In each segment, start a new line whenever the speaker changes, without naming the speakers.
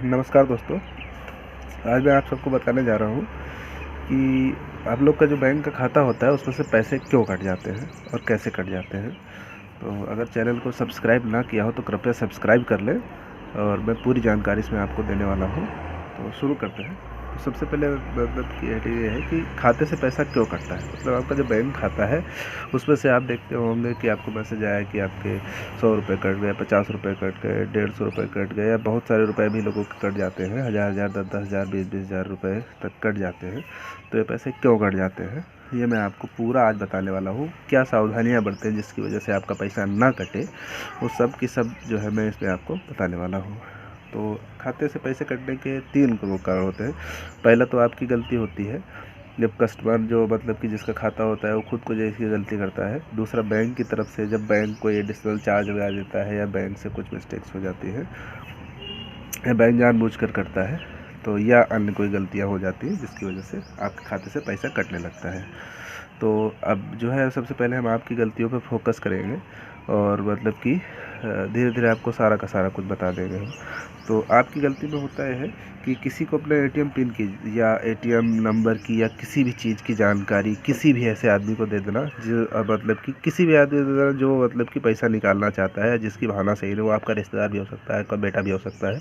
नमस्कार दोस्तों। आज मैं आप सबको बताने जा रहा हूँ कि आप लोग का जो बैंक का खाता होता है उसमें से पैसे क्यों कट जाते हैं और कैसे कट जाते हैं। तो अगर चैनल को सब्सक्राइब ना किया हो तो कृपया सब्सक्राइब कर लें और मैं पूरी जानकारी इसमें आपको देने वाला हूँ। तो शुरू करते हैं। तो सबसे पहले मतलब कि ये है कि खाते से पैसा क्यों कटता है। मतलब आपका जो बैंक खाता है उसमें से आप देखते होंगे कि आपको मैसेज आया कि आपके 100 रुपये कट गए, 50 रुपये कट गए, 150 रुपये कट गए, या बहुत सारे रुपए भी लोगों के कट जाते हैं। हज़ार 10-10 हज़ार 20-20 हज़ार रुपये तक कट जाते हैं। तो ये पैसे क्यों कट जाते हैं ये मैं आपको पूरा आज बताने वाला हूँ। क्या सावधानियाँ बरतें जिसकी वजह से आपका पैसा ना कटे, वो सब की सब जो है मैं इसमें आपको बताने वाला हूँ। तो खाते से पैसे कटने के 3 वो कारण होते हैं। पहला तो आपकी गलती होती है, जब कस्टमर जो मतलब कि जिसका खाता होता है वो खुद को जैसी गलती करता है। दूसरा, बैंक की तरफ से जब बैंक कोई एडिशनल चार्ज लगा देता है या बैंक से कुछ मिस्टेक्स हो जाती है या बैंक जानबूझकर करता है, तो या अन्य कोई गलतियाँ हो जाती हैं जिसकी वजह से आपके खाते से पैसा कटने लगता है। तो अब जो है सबसे पहले हम आपकी गलतियों पर फोकस करेंगे और मतलब कि धीरे धीरे आपको सारा का सारा कुछ बता देंगे हम। तो आपकी गलती में होता है कि किसी को अपने एटीएम पिन की या एटीएम नंबर की या किसी भी चीज़ की जानकारी किसी भी ऐसे आदमी को दे देना जो मतलब कि किसी भी आदमी को दे देना जो मतलब कि पैसा निकालना चाहता है, जिसकी भावना सही नहीं। वो आपका रिश्तेदार भी हो सकता है, आपका बेटा भी हो सकता है,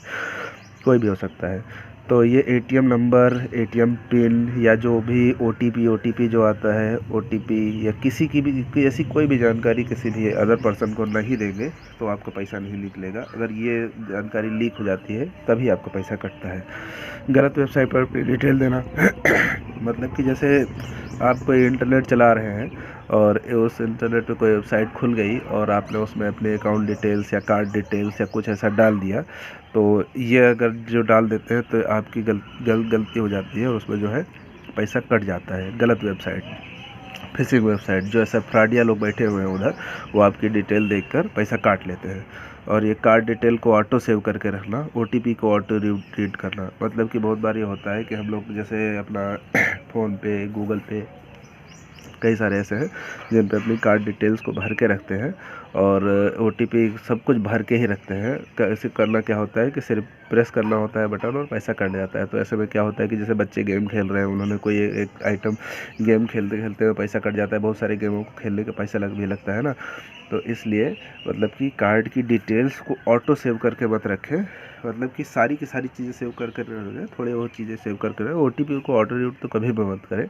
कोई भी हो सकता है। तो ये एटीएम नंबर, एटीएम पिन या जो भी ओटीपी जो आता है, ओटीपी या किसी की भी ऐसी कोई भी जानकारी किसी भी अदर पर्सन को नहीं देंगे तो आपका पैसा नहीं निकलेगा। अगर ये जानकारी लीक हो जाती है तभी आपका पैसा कटता है। गलत वेबसाइट पर अपनी डिटेल देना मतलब कि जैसे आप कोई इंटरनेट चला रहे हैं और उस इंटरनेट पे कोई वेबसाइट खुल गई और आपने उसमें अपने अकाउंट डिटेल्स या कार्ड डिटेल्स या कुछ ऐसा डाल दिया, तो ये अगर जो डाल देते हैं तो आपकी गलती हो जाती है और उसमें जो है पैसा कट जाता है। गलत वेबसाइट, फिशिंग वेबसाइट, जो ऐसा फ्रॉडिया लोग बैठे हुए हैं उधर, वो आपकी डिटेल देखकर पैसा काट लेते हैं। और ये कार्ड डिटेल को ऑटो सेव करके रखना, ओटीपी को ऑटो रीड करना। मतलब कि बहुत बार ये होता है कि हम लोग जैसे अपना फ़ोन पे, गूगल पे, कई सारे ऐसे हैं जिन पे अपनी कार्ड डिटेल्स को भर के रखते हैं और ओटीपी सब कुछ भर के ही रखते हैं। ऐसे करना क्या होता है कि सिर्फ प्रेस करना होता है बटन और पैसा कट जाता है। तो ऐसे में क्या होता है कि जैसे बच्चे गेम खेल रहे हैं, उन्होंने कोई एक आइटम गेम खेलते खेलते हुए पैसा कट जाता है। बहुत सारे गेमों को खेलने का पैसा भी लगता है ना। तो इसलिए मतलब कि कार्ड की डिटेल्स को ऑटो सेव करके मत रखें। मतलब कि सारी की सारी चीज़ें सेव करके रखें, थोड़ी बहुत चीज़ें सेव करके रखें। ओटीपी को ऑटो रीड तो कभी भी मत करें,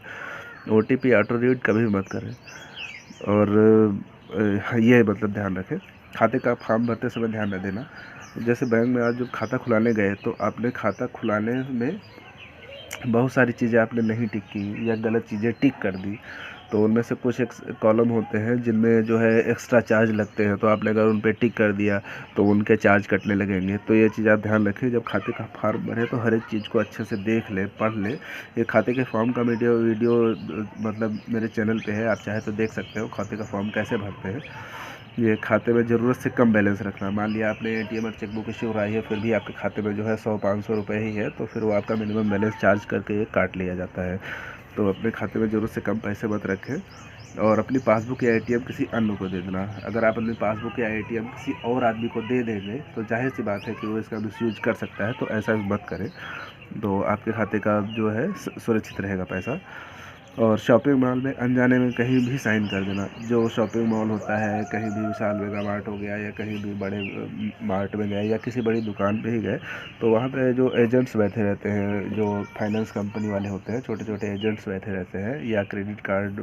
ओटीपी ऑटो रीड कभी भी मत करें। और ये मतलब ध्यान रखें, खाते का फॉर्म भरते समय ध्यान न देना। जैसे बैंक में आज जब खाता खुलाने गए तो आपने खाता खुलाने में बहुत सारी चीज़ें आपने नहीं टिक की या गलत चीज़ें टिक कर दी, तो उनमें से कुछ एक कॉलम होते हैं जिनमें जो है एक्स्ट्रा चार्ज लगते हैं। तो आपने अगर उन पे टिक कर दिया तो उनके चार्ज कटने लगेंगे। तो ये चीज़ आप ध्यान रखें, जब खाते का फॉर्म भरें तो हर एक चीज़ को अच्छे से देख लें, पढ़ लें। ये खाते के फॉर्म का वीडियो मतलब मेरे चैनल पे है, आप चाहे तो देख सकते हो खाते का फॉर्म कैसे भरते हैं। ये खाते में ज़रूरत से कम बैलेंस रखना। मान लिया आपने एटीएम और चेकबुक इश्यू कराई है, फिर भी आपके खाते में जो है 100-500 रुपये ही है, तो फिर वो आपका मिनिमम बैलेंस चार्ज करके ये काट लिया जाता है। तो अपने खाते में ज़रूरत से कम पैसे मत रखें और अपनी पासबुक या एटीएम किसी अन्य को दे देना। अगर आप अपनी पासबुक या एटीएम किसी और आदमी को दे देंगे तो जाहिर सी बात है कि वो इसका मिसयूज कर सकता है, तो ऐसा भी मत करें। तो आपके खाते का जो है सुरक्षित रहेगा पैसा। और शॉपिंग मॉल में अनजाने में कहीं भी साइन कर देना। जो शॉपिंग मॉल होता है, कहीं भी विशाल मेगा मार्ट हो गया या कहीं भी बड़े मार्ट में गए या किसी बड़ी दुकान पे ही गए, तो वहाँ पे जो एजेंट्स बैठे रहते हैं, जो फाइनेंस कंपनी वाले होते हैं, छोटे छोटे एजेंट्स बैठे रहते हैं, या क्रेडिट कार्ड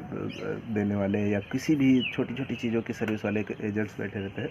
देने वाले या किसी भी छोटी छोटी चीज़ों की सर्विस वाले एजेंट्स बैठे रहते हैं।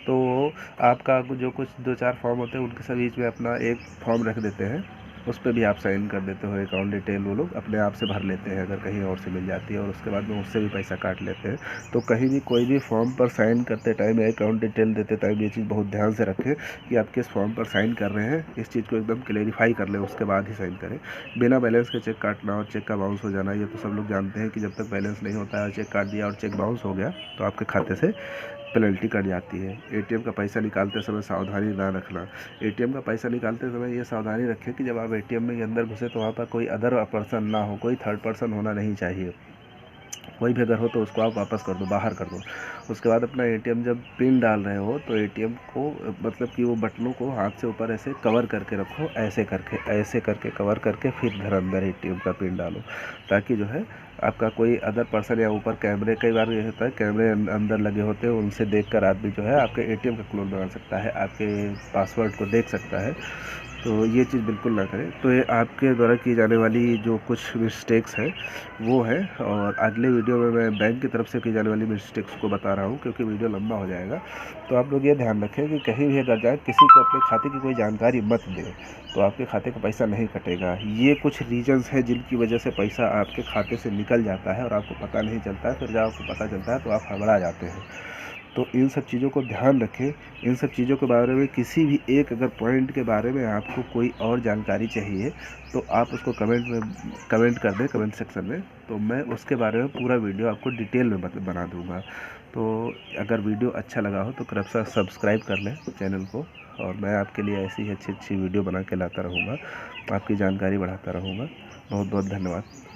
तो आपका जो कुछ 2-4 फॉर्म होते हैं उनके सब बीच में अपना एक फॉर्म रख देते हैं, उस पर भी आप साइन कर देते हो। अकाउंट डिटेल वो लोग अपने आप से भर लेते हैं अगर कहीं और से मिल जाती है, और उसके बाद में उससे भी पैसा काट लेते हैं। तो कहीं भी कोई भी फॉर्म पर साइन करते टाइम या अकाउंट डिटेल देते टाइम ये चीज़ बहुत ध्यान से रखें कि आप किस फॉर्म पर साइन कर रहे हैं। इस चीज़ को एकदम क्लेरिफाई कर लें, उसके बाद ही साइन करें। बिना बैलेंस के चेक काटना और चेक का बाउंस हो जाना, ये तो सब लोग जानते हैं कि जब तक बैलेंस नहीं होता है, चेक काट दिया और चेक बाउंस हो गया तो आपके खाते से पेनल्टी कट जाती है। एटीएम का पैसा निकालते समय सावधानी ना रखना। एटीएम का पैसा निकालते समय ये सावधानी रखें कि जब आप एटीएम में अंदर घुसे तो वहाँ पर कोई अदर पर्सन ना हो, कोई थर्ड पर्सन होना नहीं चाहिए। कोई भी अगर हो तो उसको आप वापस कर दो, बाहर कर दो। उसके बाद अपना एटीएम जब पिन डाल रहे हो तो एटीएम को मतलब कि वो बटनों को हाथ से ऊपर ऐसे कवर करके रखो, ऐसे करके कवर करके फिर घर अंदर एटीएम का पिन डालो, ताकि जो है आपका कोई अदर पर्सन या ऊपर कैमरे, कई बार ये होता है कैमरे अंदर लगे होते हैं, उनसे देखकर आदमी जो है आपके एटीएम का क्लोन बना सकता है, आपके पासवर्ड को देख सकता है। तो ये चीज़ बिल्कुल ना करें। तो ये आपके द्वारा की जाने वाली जो कुछ मिस्टेक्स है वो है, और अगले वीडियो में मैं बैंक की तरफ से की जाने वाली मिस्टेक्स को बता रहा हूँ, क्योंकि वीडियो लंबा हो जाएगा। तो आप लोग ये ध्यान रखें कि कहीं भी अगर जाए किसी को अपने खाते की कोई जानकारी मत दें, तो आपके खाते का पैसा नहीं कटेगा। ये कुछ रीजंस हैं जिनकी वजह से पैसा आपके खाते से निकल जाता है और आपको पता नहीं चलता है। फिर जब आपको पता चलता है तो आप घबरा जाते हैं। तो इन सब चीज़ों को ध्यान रखें। इन सब चीज़ों के बारे में किसी भी एक अगर पॉइंट के बारे में आपको कोई और जानकारी चाहिए तो आप उसको कमेंट कर दें कमेंट सेक्शन में, तो मैं उसके बारे में पूरा वीडियो आपको डिटेल में बना दूंगा। तो अगर वीडियो अच्छा लगा हो तो कृपया सब्सक्राइब कर लें चैनल को, और मैं आपके लिए ऐसी ही अच्छी वीडियो बना के लाता रहूँगा, आपकी जानकारी बढ़ाता रहूँगा। बहुत बहुत धन्यवाद।